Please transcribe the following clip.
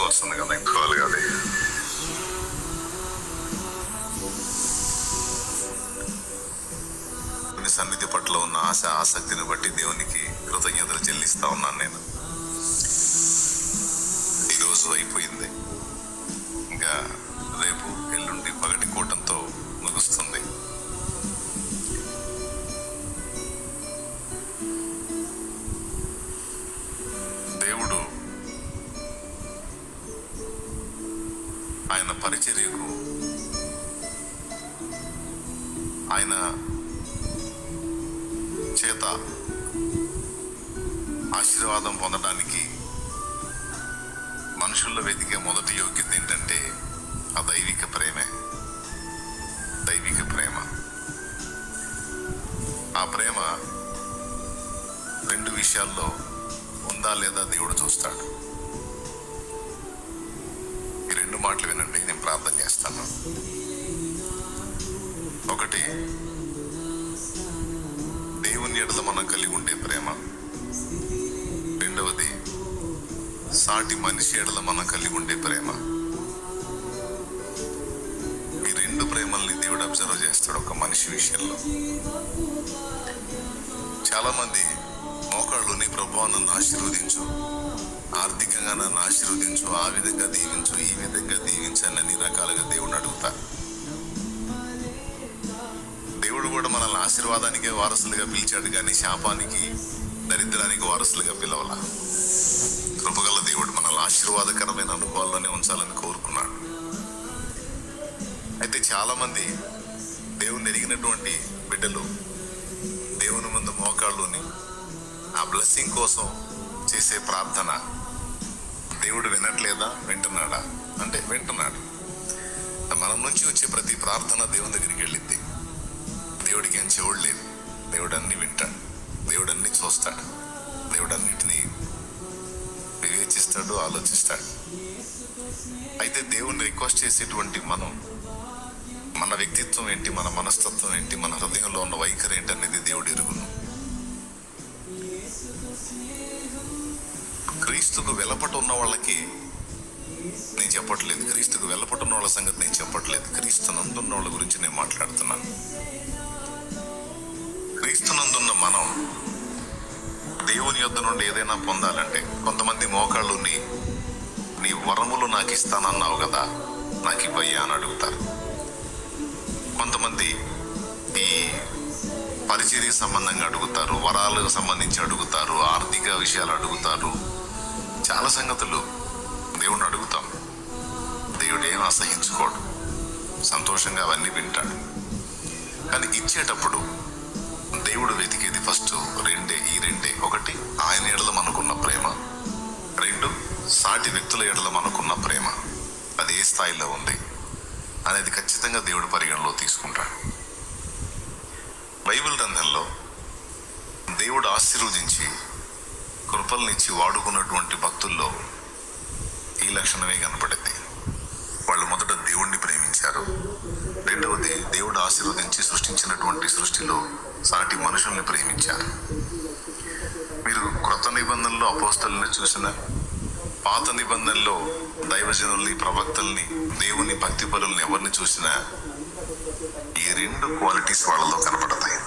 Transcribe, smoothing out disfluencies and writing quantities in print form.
వస్తుంది కదా, ఎక్కువాలి కదా. సన్నిధి పట్ల ఉన్న ఆసక్తిని బట్టి దేవునికి కృతజ్ఞతలు చెల్లిస్తా ఉన్నాను. నేను ఈరోజు అయిపోయింది, ఇంకా రేపు ఎల్లుండి పగటి కూటంతో ముగుస్తుంది. దేవుడు ఆయన పరిచర్యకు, ఆయన చేత ఆశీర్వాదం పొందడానికి మనుషుల్లో వెతికే మొదటి యోగ్యత ఏంటంటే ఆ దైవిక ప్రేమే. దైవిక ప్రేమ. ఆ ప్రేమ రెండు విషయాల్లో ఉందా లేదా దేవుడు చూస్తాడు. ఈ రెండు మాటలు వినండి, నేను ప్రార్థన చేస్తాను. ఒకటి, దేవుని ఎడల మనం కలిగి ఉండే ప్రేమ. రెండవది, సాటి మనిషి ఎడల మనం కలిగి ఉండే ప్రేమ. ఈ రెండు ప్రేమల్ని దేవుడు అబ్జర్వ్ చేస్తాడు ఒక మనిషి విషయంలో. చాలా మంది మోకాళ్ళుని, ప్రభువా నన్ను ఆశీర్వదించు, ఆర్థికంగా నన్ను ఆశీర్వదించు, ఆ విధంగా దీవించు, ఈ విధంగా దీవించని అన్ని రకాలుగా దేవుడిని అడుగుతారు. దేవుడు కూడా మనల్ని ఆశీర్వాదానికే వారసులుగా పిలిచాడు, కానీ శాపానికి, దరిద్రానికి వారసులుగా పిలవలా. కృపగల దేవుడు మనల్ని ఆశీర్వాదకరమైన అనుభవాల్లోనే ఉంచాలని కోరుకున్నాడు. అయితే చాలా మంది దేవుని ఎరిగినటువంటి బిడ్డలు దేవుని ముందు మోకాళ్ళుని ఆ బ్లెస్సింగ్ కోసం చేసే ప్రార్థన దేవుడు వినట్లేదా, వింటున్నాడా అంటే వింటున్నాడు. మన నుంచి వచ్చే ప్రతి ప్రార్థన దేవుని దగ్గరికి వెళ్ళింది. దేవుడికి ఏం చెవుడు లేదు. దేవుడు అన్ని వింటాడు, దేవుడు అన్ని చూస్తాడు, దేవుడు అన్నిటినీ వివేచిస్తాడు, ఆలోచిస్తాడు. అయితే దేవుణ్ణి రిక్వెస్ట్ చేసేటువంటి మనం, మన వ్యక్తిత్వం ఏంటి, మన మనస్తత్వం ఏంటి, మన హృదయంలో ఉన్న వైఖరి ఏంటి అనేది దేవుడు ఎరుగును. క్రీస్తుకు వెలపట ఉన్న వాళ్ళకి నేను చెప్పట్లేదు, క్రీస్తుకు వెలపట ఉన్న వాళ్ళ సంగతి నేను చెప్పట్లేదు, క్రీస్తు నందున్న వాళ్ళ గురించి నేను మాట్లాడుతున్నాను. క్రీస్తునందున్న మనం దేవుని యొద్ద నుండి ఏదైనా పొందాలంటే, కొంతమంది మోకాళ్ళు నీ వరములు నాకు ఇస్తానన్నావు కదా, నాకు ఇవ్వయ్యా అని అడుగుతారు. కొంతమంది ఈ పరిచర్య సంబంధంగా అడుగుతారు, వరాలకు సంబంధించి అడుగుతారు, ఆర్థిక విషయాలు అడుగుతారు. చాలా సంగతులు దేవుడిని అడుగుతాం. దేవుడు ఏం అసహించుకోడు, సంతోషంగా అవన్నీ వింటాడు. కానీ ఇచ్చేటప్పుడు దేవుడు వెతికేది ఫస్ట్ ఈ రెండే. ఒకటి, ఆయన ఎడల మనకున్న ప్రేమ. రెండు, సాటి వ్యక్తుల ఎడల మనకున్న ప్రేమ. అది ఏ స్థాయిలో ఉంది అనేది ఖచ్చితంగా దేవుడు పరిగణలో తీసుకుంటాడు. బైబిల్ గ్రంథంలో దేవుడు ఆశీర్వదించి కృపల్నిచ్చి వాడుకున్నటువంటి భక్తుల్లో ఈ లక్షణమే కనపడింది. వాళ్ళు మొదట దేవుణ్ణి ప్రేమించారు. రెండవది, దేవుడు ఆశీర్వదించి సృష్టించినటువంటి సృష్టిలో సాటి మనుషుల్ని ప్రేమించారు. మీరు క్రొత్త నిబంధనలో అపోస్తలుని చూసిన, పాత నిబంధనలో దైవజనుల్ని, ప్రవక్తల్ని, దేవుని భక్తి పరుల్ని ఎవరిని చూసినా ఈ రెండు క్వాలిటీస్ వాళ్ళలో కనపడతాయి.